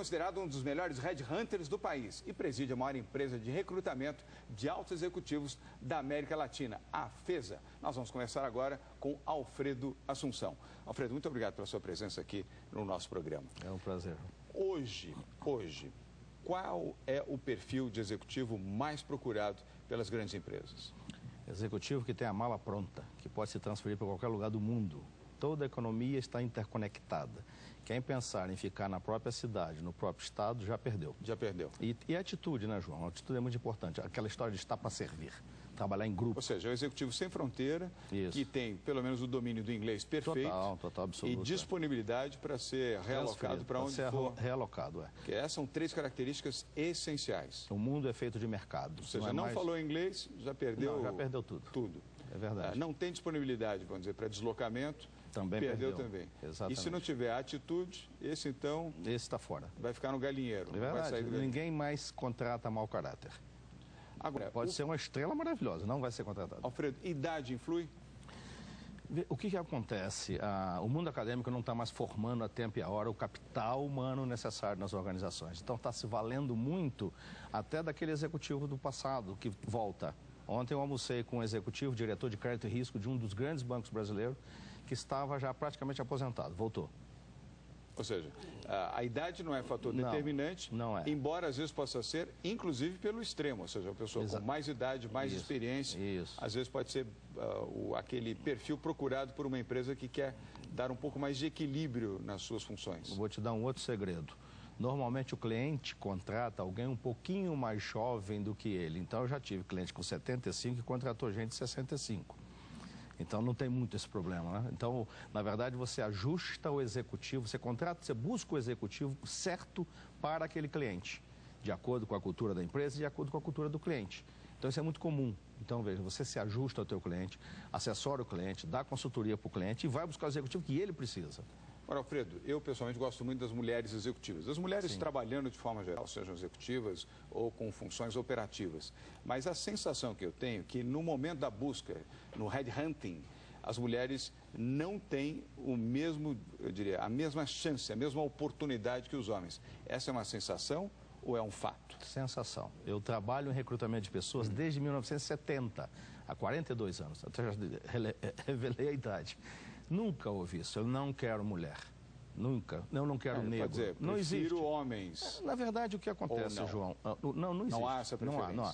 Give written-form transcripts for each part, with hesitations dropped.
considerado um dos melhores headhunters do país e preside a maior empresa de recrutamento de altos executivos da América Latina, a FESA. Nós vamos conversar agora com Alfredo Assunção. Alfredo, muito obrigado pela sua presença aqui no nosso programa. É um prazer. Hoje, qual é o perfil de executivo mais procurado pelas grandes empresas? Executivo que tem a mala pronta, que pode se transferir para qualquer lugar do mundo. Toda a economia está interconectada. Quem pensar em ficar na própria cidade, no próprio estado, já perdeu. Já perdeu. E a atitude, né, João? A atitude é muito importante. Aquela história de estar para servir. Trabalhar em grupo. Ou seja, é um executivo sem fronteira, que tem pelo menos o domínio do inglês perfeito. Total, absoluto. E disponibilidade para ser realocado para onde for. Realocado, é. Que essas são três características essenciais. O mundo é feito de mercado. Ou seja, não falou inglês, já perdeu. Não, já perdeu tudo. Tudo. É verdade. Não tem disponibilidade, vamos dizer, para deslocamento. Também perdeu também. Exatamente. E se não tiver atitude, esse então... Esse está fora. Vai ficar no galinheiro. É verdade. Vai sair do galinheiro. Ninguém mais contrata mau caráter. Agora, pode ser uma estrela maravilhosa, não vai ser contratado. Alfredo, idade influi? O que acontece? O mundo acadêmico não está mais formando a tempo e a hora o capital humano necessário nas organizações. Então está se valendo muito até daquele executivo do passado que volta. Ontem eu almocei com um executivo, diretor de crédito e risco de um dos grandes bancos brasileiros, que estava já praticamente aposentado, voltou. Ou seja, a idade não é fator determinante, não é. Embora às vezes possa ser, inclusive pelo extremo, ou seja, a pessoa com mais idade, mais experiência, às vezes pode ser aquele perfil procurado por uma empresa que quer dar um pouco mais de equilíbrio nas suas funções. Eu vou te dar um outro segredo. Normalmente o cliente contrata alguém um pouquinho mais jovem do que ele. Então eu já tive cliente com 75 e contratou gente de 65. Então não tem muito esse problema, né? Então, na verdade, você ajusta o executivo, você contrata, você busca o executivo certo para aquele cliente, de acordo com a cultura da empresa e de acordo com a cultura do cliente. Então isso é muito comum. Então veja, você se ajusta ao teu cliente, assessora o cliente, dá consultoria para o cliente e vai buscar o executivo que ele precisa. Ora, Alfredo, eu pessoalmente gosto muito das mulheres executivas. Das mulheres trabalhando de forma geral, sejam executivas ou com funções operativas. Mas a sensação que eu tenho é que no momento da busca, no headhunting, as mulheres não têm o mesmo, eu diria, a mesma chance, a mesma oportunidade que os homens. Essa é uma sensação ou é um fato? Sensação. Eu trabalho em recrutamento de pessoas desde 1970, há 42 anos. Até já revelei a idade. Nunca ouvi isso. Eu não quero mulher. Nunca. Eu não quero negro. Pode dizer, não existe. Homens. Na verdade, o que acontece, João? Não existe. Não há essa preferência. Não há.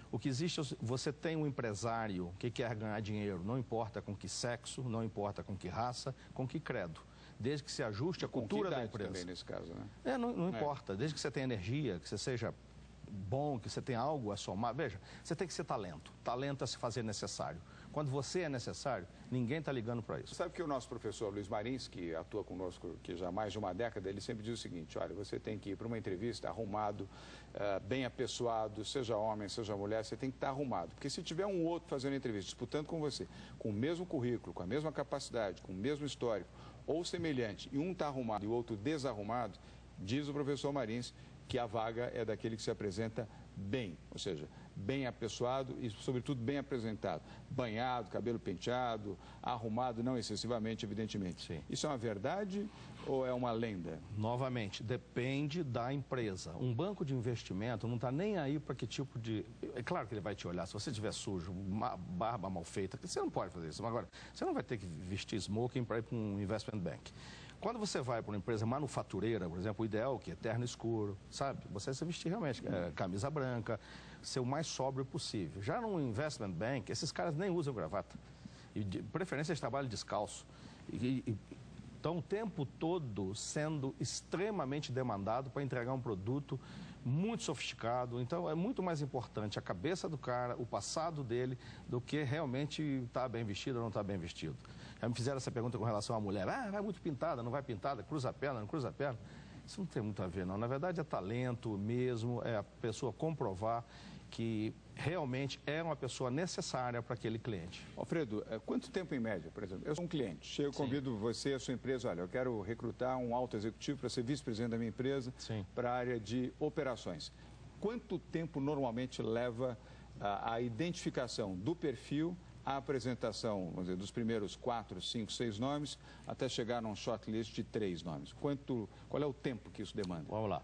O que existe é você tem um empresário que quer ganhar dinheiro, não importa com que sexo, não importa com que raça, com que credo. Desde que se ajuste a cultura da empresa. Também nesse caso, né? Não importa. Desde que você tenha energia, que você seja bom, que você tenha algo a somar. Veja, você tem que ser talento. Talento a se fazer necessário. Quando você é necessário, ninguém está ligando para isso. Sabe que o nosso professor Luiz Marins, que atua conosco que já há mais de uma década, ele sempre diz o seguinte: olha, você tem que ir para uma entrevista arrumado, bem apessoado, seja homem, seja mulher, você tem que estar arrumado. Porque se tiver um outro fazendo entrevista, disputando com você, com o mesmo currículo, com a mesma capacidade, com o mesmo histórico, ou semelhante, e um está arrumado e o outro desarrumado, diz o professor Marins que a vaga é daquele que se apresenta bem, ou seja, bem apessoado e, sobretudo, bem apresentado. Banhado, cabelo penteado, arrumado, não excessivamente, evidentemente. Sim. Isso é uma verdade ou é uma lenda? Novamente, depende da empresa. Um banco de investimento não está nem aí para que tipo de... É claro que ele vai te olhar. Se você estiver sujo, uma barba mal feita, você não pode fazer isso. Agora, você não vai ter que vestir smoking para ir para um investment bank. Quando você vai para uma empresa manufatureira, por exemplo, o ideal é terno escuro, sabe? Você se vestir realmente, camisa branca, ser o mais sóbrio possível. Já no investment bank, esses caras nem usam gravata. E de preferência eles trabalham descalço. Estão o tempo todo sendo extremamente demandado para entregar um produto muito sofisticado. Então é muito mais importante a cabeça do cara, o passado dele, do que realmente estar bem vestido ou não estar bem vestido. Já me fizeram essa pergunta com relação à mulher. Vai muito pintada, não vai pintada, cruza a perna, não cruza a perna. Isso não tem muito a ver, não. Na verdade é talento mesmo, é a pessoa comprovar que realmente é uma pessoa necessária para aquele cliente. Alfredo, quanto tempo em média, por exemplo? Eu sou um cliente, chego, convido você, a sua empresa, olha, eu quero recrutar um alto executivo para ser vice-presidente da minha empresa para a área de operações. Quanto tempo normalmente leva a identificação do perfil a apresentação, vamos dizer, dos primeiros 4, 5, 6 nomes, até chegar num shortlist de 3 nomes? Qual é o tempo que isso demanda? Vamos lá.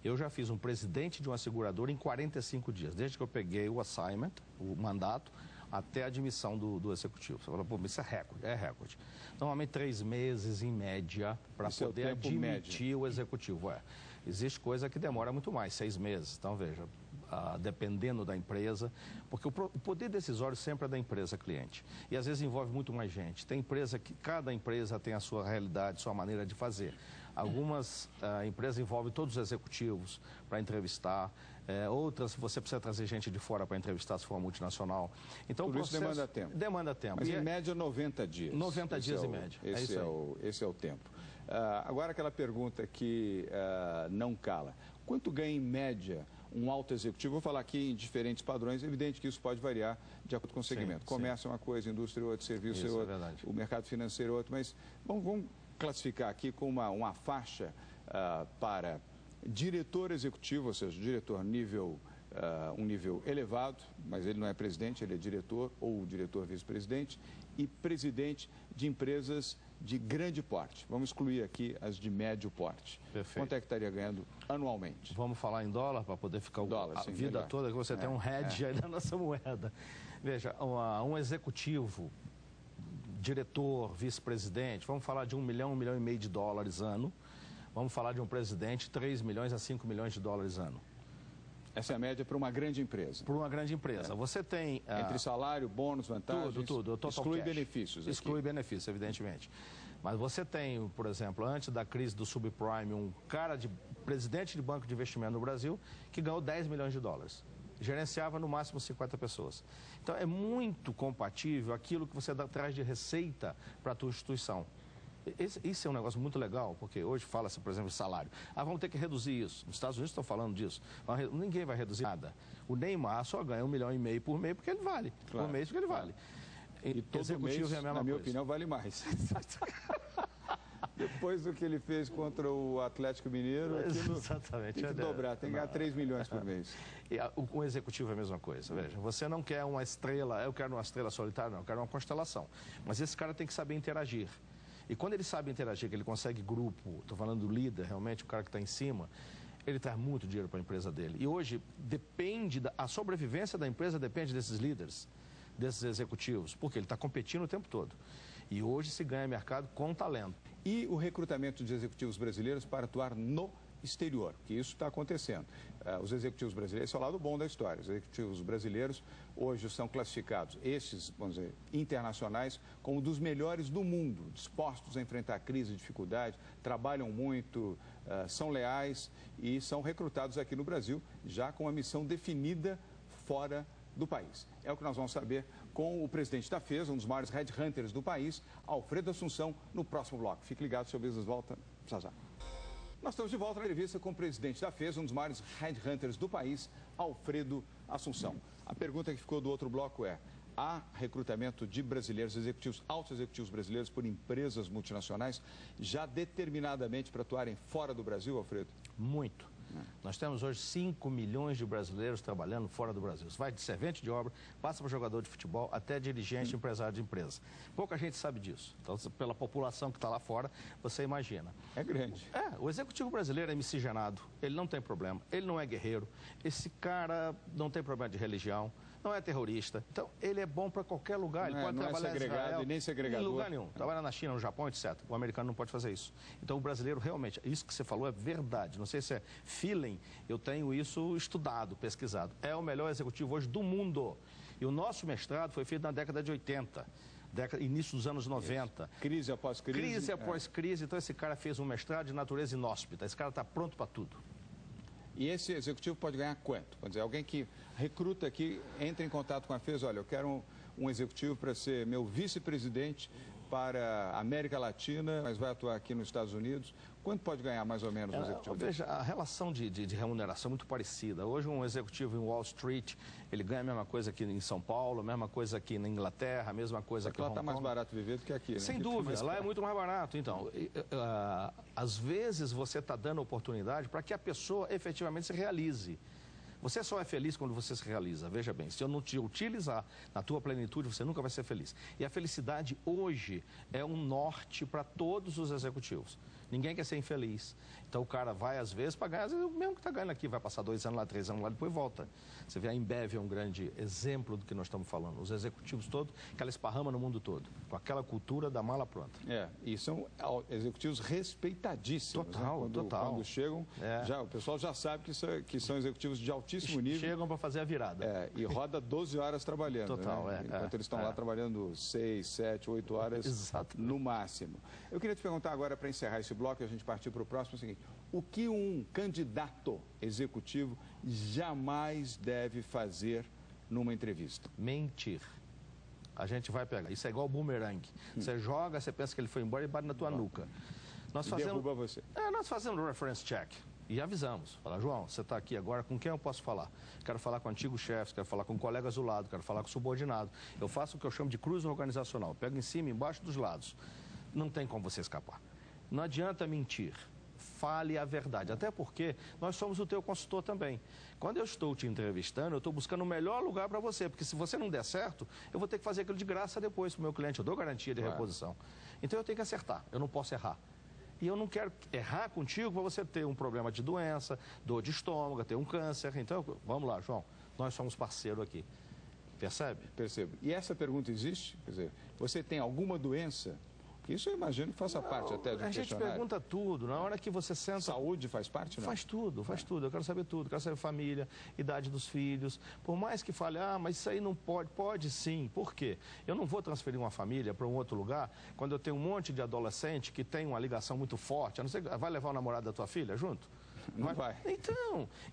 Eu já fiz um presidente de uma seguradora em 45 dias, desde que eu peguei o assignment, o mandato, até a admissão do executivo. Você fala, pô, isso é recorde, é recorde. Normalmente 3 meses em média para poder admitir o executivo. Existe coisa que demora muito mais, 6 meses. Então, veja, dependendo da empresa, porque o poder decisório sempre é da empresa cliente. E às vezes envolve muito mais gente. Tem empresa que, cada empresa tem a sua realidade, sua maneira de fazer. Algumas empresas envolvem todos os executivos para entrevistar, outras você precisa trazer gente de fora para entrevistar se for uma multinacional. Então, tudo isso demanda tempo. Demanda tempo. Mas em média 90 dias. 90 dias em média. Esse é o tempo. Agora aquela pergunta que não cala. Quanto ganha em média um alto executivo? Vou falar aqui em diferentes padrões, é evidente que isso pode variar de acordo com o segmento. Comércio é uma coisa, indústria é outra, serviço é outra, o mercado financeiro é outro, mas vamos classificar aqui com uma faixa para diretor executivo, ou seja, diretor um nível elevado, mas ele não é presidente, ele é diretor ou diretor vice-presidente, e presidente de empresas de grande porte. Vamos excluir aqui as de médio porte. Perfeito. Quanto é que estaria ganhando anualmente? Vamos falar em dólar para poder ficar a vida melhor. Toda que você tem um hedge aí na nossa moeda. Veja, um executivo, diretor, vice-presidente, vamos falar de 1 milhão, 1,5 milhão de dólares ano. Vamos falar de um presidente, 3 milhões a 5 milhões de dólares ano. Essa é a média para uma grande empresa. Para uma grande empresa. Você tem... Entre salário, bônus, vantagens... Tudo. Exclui benefícios. Exclui benefícios, evidentemente. Mas você tem, por exemplo, antes da crise do subprime, um cara presidente de banco de investimento no Brasil que ganhou 10 milhões de dólares. Gerenciava no máximo 50 pessoas. Então, é muito compatível aquilo que você traz de receita para a tua instituição. Isso é um negócio muito legal, porque hoje fala-se, por exemplo, de salário. Vamos ter que reduzir isso. Nos Estados Unidos estão falando disso. Ninguém vai reduzir nada. O Neymar só ganha 1,5 milhão por mês porque ele vale. Claro, por mês porque ele vale. E todo executivo mês, é a mesma na minha opinião, vale mais. Depois do que ele fez contra o Atlético Mineiro, exatamente, tem que dobrar, tem que ganhar 3 milhões por mês. O executivo é a mesma coisa. Veja, você não quer uma estrela, eu quero uma estrela solitária, não, eu quero uma constelação. Mas esse cara tem que saber interagir. E quando ele sabe interagir, que ele consegue grupo, estou falando do líder, realmente, o cara que está em cima, ele traz muito dinheiro para a empresa dele. E hoje, a sobrevivência da empresa depende desses líderes, desses executivos, porque ele está competindo o tempo todo. E hoje se ganha mercado com talento. E o recrutamento de executivos brasileiros para atuar no exterior, que isso está acontecendo. Os executivos brasileiros, esse é o lado bom da história. Os executivos brasileiros hoje são classificados, esses, vamos dizer, internacionais, como dos melhores do mundo, dispostos a enfrentar a crise, dificuldade, trabalham muito, são leais e são recrutados aqui no Brasil, já com a missão definida fora do país. É o que nós vamos saber com o presidente da FES, um dos maiores headhunters do país, Alfredo Assunção, no próximo bloco. Fique ligado, seu Business volta já. Nós estamos de volta na entrevista com o presidente da FES, um dos maiores headhunters do país, Alfredo Assunção. A pergunta que ficou do outro bloco é: há recrutamento de brasileiros, executivos, altos executivos brasileiros por empresas multinacionais já determinadamente para atuarem fora do Brasil, Alfredo? Muito. Nós temos hoje 5 milhões de brasileiros trabalhando fora do Brasil. Isso vai de servente de obra, passa para jogador de futebol, até dirigente, empresário de empresa. Pouca gente sabe disso. Então, pela população que está lá fora, você imagina. É grande. O executivo brasileiro é miscigenado, ele não tem problema, ele não é guerreiro, esse cara não tem problema de religião, não é terrorista. Então, ele é bom para qualquer lugar. Ele pode trabalhar em Israel, e nem segregador. Em lugar nenhum. Trabalha na China, no Japão, etc. O americano não pode fazer isso. Então, o brasileiro realmente, isso que você falou é verdade. Não sei se é feeling, eu tenho isso estudado, pesquisado. É o melhor executivo hoje do mundo. E o nosso mestrado foi feito na década de 80. Início dos anos 90. Isso. Crise após crise. Crise após crise. Então, esse cara fez um mestrado de natureza inóspita. Esse cara está pronto para tudo. E esse executivo pode ganhar quanto? Quer dizer, alguém que recruta aqui, entra em contato com a FES, olha, eu quero um executivo para ser meu vice-presidente para a América Latina, mas vai atuar aqui nos Estados Unidos. Quanto pode ganhar mais ou menos um executivo? Veja, a relação de remuneração é muito parecida. Hoje um executivo em Wall Street, ele ganha a mesma coisa aqui em São Paulo, a mesma coisa aqui na Inglaterra, a mesma coisa aqui em Hong Kong. Lá está mais barato viver do que aqui, né? Sem dúvida, lá é muito mais barato. Então, às vezes você está dando oportunidade para que a pessoa efetivamente se realize. Você só é feliz quando você se realiza. Veja bem, se eu não te utilizar na tua plenitude, você nunca vai ser feliz. E a felicidade hoje é um norte para todos os executivos. Ninguém quer ser infeliz. Então o cara vai às vezes para ganhar, às vezes, o mesmo que está ganhando aqui, vai passar 2 anos lá, 3 anos lá, depois volta. Você vê, a Embev é um grande exemplo do que nós estamos falando. Os executivos todos, que ela esparrama no mundo todo, com aquela cultura da mala pronta. E são executivos respeitadíssimos. Total, né? total. Quando chegam, o pessoal já sabe que são executivos de altíssimo nível. Chegam para fazer a virada. E roda 12 horas trabalhando. Total, né? Enquanto eles estão lá trabalhando 6, 7, 8 horas no máximo. Eu queria te perguntar agora, para encerrar esse bloco, e a gente partir para o próximo, é o seguinte: o que um candidato executivo jamais deve fazer numa entrevista? Mentir. A gente vai pegar. Isso é igual bumerangue. Você joga, você pensa que ele foi embora e bate na tua nuca. Derruba você. Nós fazemos um reference check. E avisamos. Fala, João, você está aqui agora, com quem eu posso falar? Quero falar com antigos chefes, quero falar com colegas do lado, quero falar com subordinado. Eu faço o que eu chamo de cruz organizacional. Pego em cima e embaixo dos lados. Não tem como você escapar. Não adianta mentir. Fale a verdade, até porque nós somos o teu consultor também. Quando eu estou te entrevistando, eu estou buscando o melhor lugar para você, porque se você não der certo, eu vou ter que fazer aquilo de graça depois para o meu cliente, eu dou garantia de reposição. Então eu tenho que acertar, eu não posso errar. E eu não quero errar contigo para você ter um problema de doença, dor de estômago, ter um câncer. Então, vamos lá, João, nós somos parceiro aqui. Percebe? Percebo. E essa pergunta existe? Quer dizer, você tem alguma doença? Isso eu imagino que faça parte até de um A gente pergunta tudo. Na hora que você senta... Saúde faz parte, não? Faz tudo, faz tudo. Eu quero saber tudo. Quero saber família, idade dos filhos. Por mais que fale, mas isso aí não pode. Pode sim. Por quê? Eu não vou transferir uma família para um outro lugar quando eu tenho um monte de adolescente que tem uma ligação muito forte. A não ser, vai levar o namorado da tua filha junto? Não vai.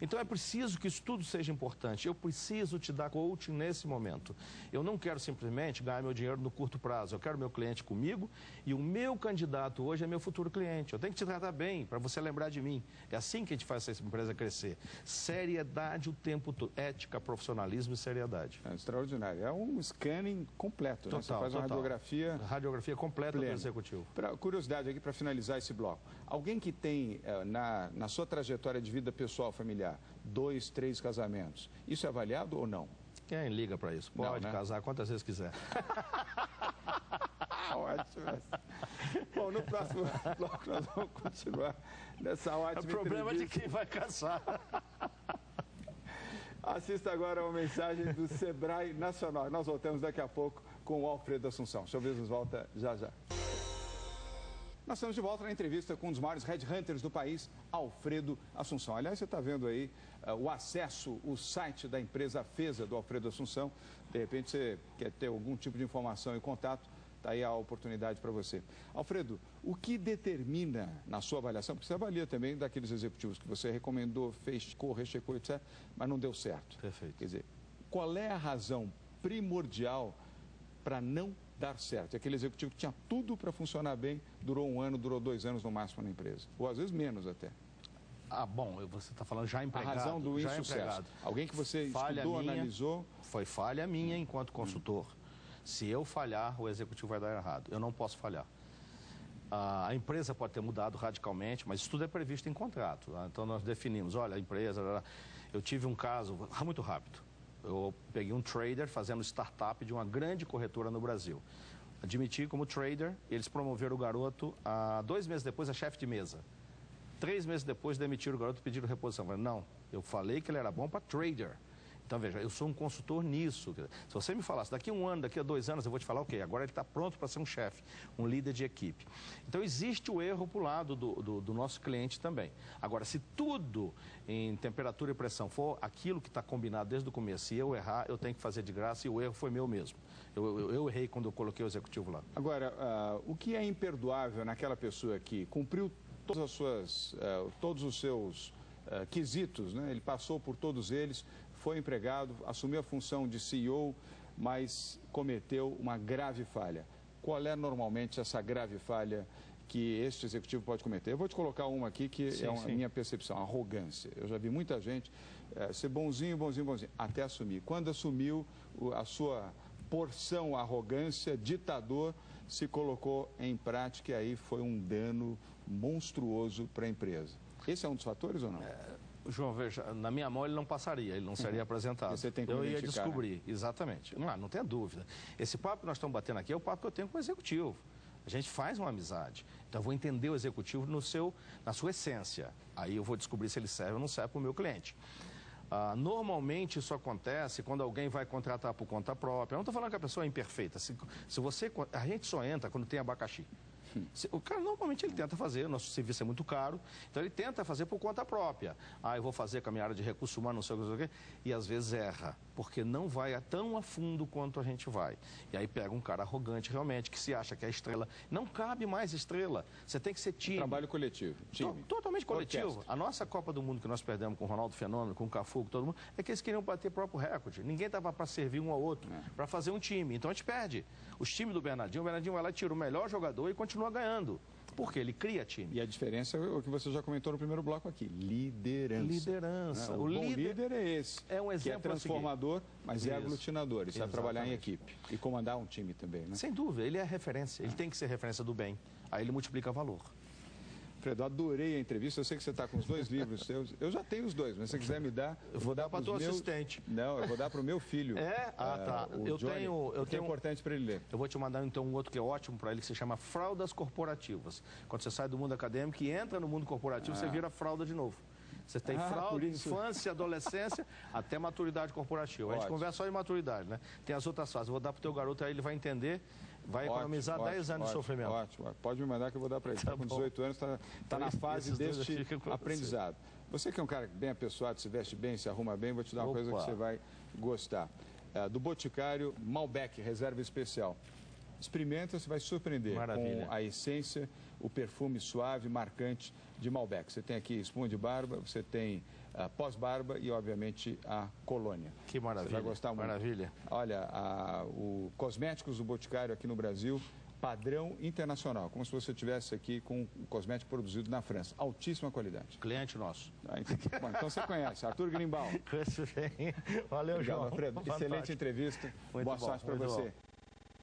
Então é preciso que isso tudo seja importante. Eu preciso te dar coaching nesse momento. Eu não quero simplesmente ganhar meu dinheiro no curto prazo. Eu quero meu cliente comigo e o meu candidato hoje é meu futuro cliente. Eu tenho que te tratar bem para você lembrar de mim. É assim que a gente faz essa empresa crescer. Seriedade o tempo todo. Ética, profissionalismo e seriedade. É extraordinário. É um scanning completo. Total, né? Você faz uma radiografia completa plena do executivo. Curiosidade aqui para finalizar esse bloco. Alguém que tem na sua trajetória de vida pessoal, familiar, 2, 3 casamentos, isso é avaliado ou não? Quem liga para isso? Pode casar quantas vezes quiser. Ótimo. Bom, no próximo bloco nós vamos continuar nessa ótima entrevista. É o problema de quem vai casar. Assista agora uma mensagem do Sebrae Nacional. Nós voltamos daqui a pouco com o Alfredo Assunção. O Seu Business volta já já. Nós estamos de volta na entrevista com um dos maiores headhunters do país, Alfredo Assunção. Aliás, você está vendo aí o acesso, o site da empresa FESA do Alfredo Assunção. De repente você quer ter algum tipo de informação e contato, está aí a oportunidade para você. Alfredo, o que determina na sua avaliação, porque você avalia também daqueles executivos que você recomendou, fez, rechecou, etc., mas não deu certo. Perfeito. Quer dizer, qual é a razão primordial para não dar certo? É aquele executivo que tinha tudo para funcionar bem, durou 1 ano, durou 2 anos no máximo na empresa. Ou às vezes menos até. Bom, você está falando já empregado. A razão do insucesso. Alguém que você estudou, analisou. Foi falha minha enquanto consultor. Se eu falhar, o executivo vai dar errado. Eu não posso falhar. A empresa pode ter mudado radicalmente, mas isso tudo é previsto em contrato. Então nós definimos, olha, a empresa... Eu tive um caso muito rápido. Eu peguei um trader fazendo startup de uma grande corretora no Brasil. Admiti como trader, eles promoveram o garoto, 2 meses depois, a chefe de mesa. 3 meses depois, demitiram o garoto e pediram reposição. Eu falei, não, eu falei que ele era bom para trader. Então, veja, eu sou um consultor nisso. Se você me falasse, daqui a 1 ano, daqui a 2 anos, eu vou te falar, ok, agora ele está pronto para ser um chefe, um líder de equipe. Então, existe o erro para o lado do nosso cliente também. Agora, se tudo em temperatura e pressão for aquilo que está combinado desde o começo, se eu errar, eu tenho que fazer de graça e o erro foi meu mesmo. Eu errei quando eu coloquei o executivo lá. Agora, o que é imperdoável naquela pessoa que cumpriu todos os seus quesitos, né? Ele passou por todos eles, foi empregado, assumiu a função de CEO, mas cometeu uma grave falha. Qual é normalmente essa grave falha que este executivo pode cometer? Eu vou te colocar uma aqui que é a minha percepção, arrogância. Eu já vi muita gente ser bonzinho, até assumir. Quando assumiu a sua porção arrogância, ditador, se colocou em prática e aí foi um dano monstruoso para a empresa. Esse é um dos fatores ou não? João, veja, na minha mão ele não passaria, ele não seria apresentado. Você tem que eu ia identificar, descobrir, né? Exatamente. Não tenha dúvida. Esse papo que nós estamos batendo aqui é o papo que eu tenho com o executivo. A gente faz uma amizade. Então eu vou entender o executivo na sua essência. Aí eu vou descobrir se ele serve ou não serve para o meu cliente. Normalmente isso acontece quando alguém vai contratar por conta própria. Eu não estou falando que a pessoa é imperfeita. A gente só entra quando tem abacaxi. O cara normalmente ele tenta fazer, o nosso serviço é muito caro, então ele tenta fazer por conta própria. Eu vou fazer com a minha área de recursos humanos, não sei o que, e às vezes erra, porque não vai tão a fundo quanto a gente vai. E aí pega um cara arrogante realmente, que se acha que é estrela. Não cabe mais estrela, você tem que ser time. Trabalho coletivo, time. Totalmente coletivo. Orquestra. A nossa Copa do Mundo que nós perdemos com o Ronaldo Fenômeno, com o Cafu, com todo mundo, é que eles queriam bater próprio recorde. Ninguém estava para servir um ao outro, para fazer um time. Então a gente perde. Os times do Bernardinho, o Bernardinho vai lá e tira o melhor jogador e continua ganhando. Porque ele cria time. E a diferença é o que você já comentou no primeiro bloco aqui, liderança. Liderança. O bom líder é esse, é um exemplo que é transformador, mas é aglutinador. Ele sabe trabalhar em equipe e comandar um time também, né? Sem dúvida, ele é referência, ele tem que ser referência do bem. Aí ele multiplica valor. Fredo, adorei a entrevista. Eu sei que você está com os 2 livros seus. Eu já tenho os 2, mas se você quiser me dar... Eu vou dar para o teu assistente. Não, eu vou dar para o meu filho. Tá. Eu tenho... é importante para ele ler. Eu vou te mandar então um outro que é ótimo para ele, que se chama Fraldas Corporativas. Quando você sai do mundo acadêmico e entra no mundo corporativo, você vira fralda de novo. Você tem fralda, infância, adolescência, até maturidade corporativa. A gente conversa só de maturidade, né? Tem as outras fases. Eu vou dar para o teu garoto, aí ele vai entender, vai economizar 10 anos de sofrimento. Ótimo. Pode me mandar que eu vou dar para ele. Está com 18 anos, está na fase deste aprendizado. Você que é um cara bem apessoado, se veste bem, se arruma bem, vou te dar uma coisa que você vai gostar. Do Boticário Malbec, reserva especial. Experimenta, você vai se surpreender. Maravilha. Com a essência, o perfume suave, marcante de Malbec. Você tem aqui espuma de barba, você tem pós-barba e, obviamente, a colônia. Que maravilha. Você vai gostar muito. Maravilha. Olha, o Cosméticos do Boticário aqui no Brasil, padrão internacional, como se você estivesse aqui com um cosmético produzido na França. Altíssima qualidade. Cliente nosso. Bom, então você conhece, Arthur Greenbaum. Conheço bem. Valeu, João. Excelente entrevista. Boa sorte para você. Bom.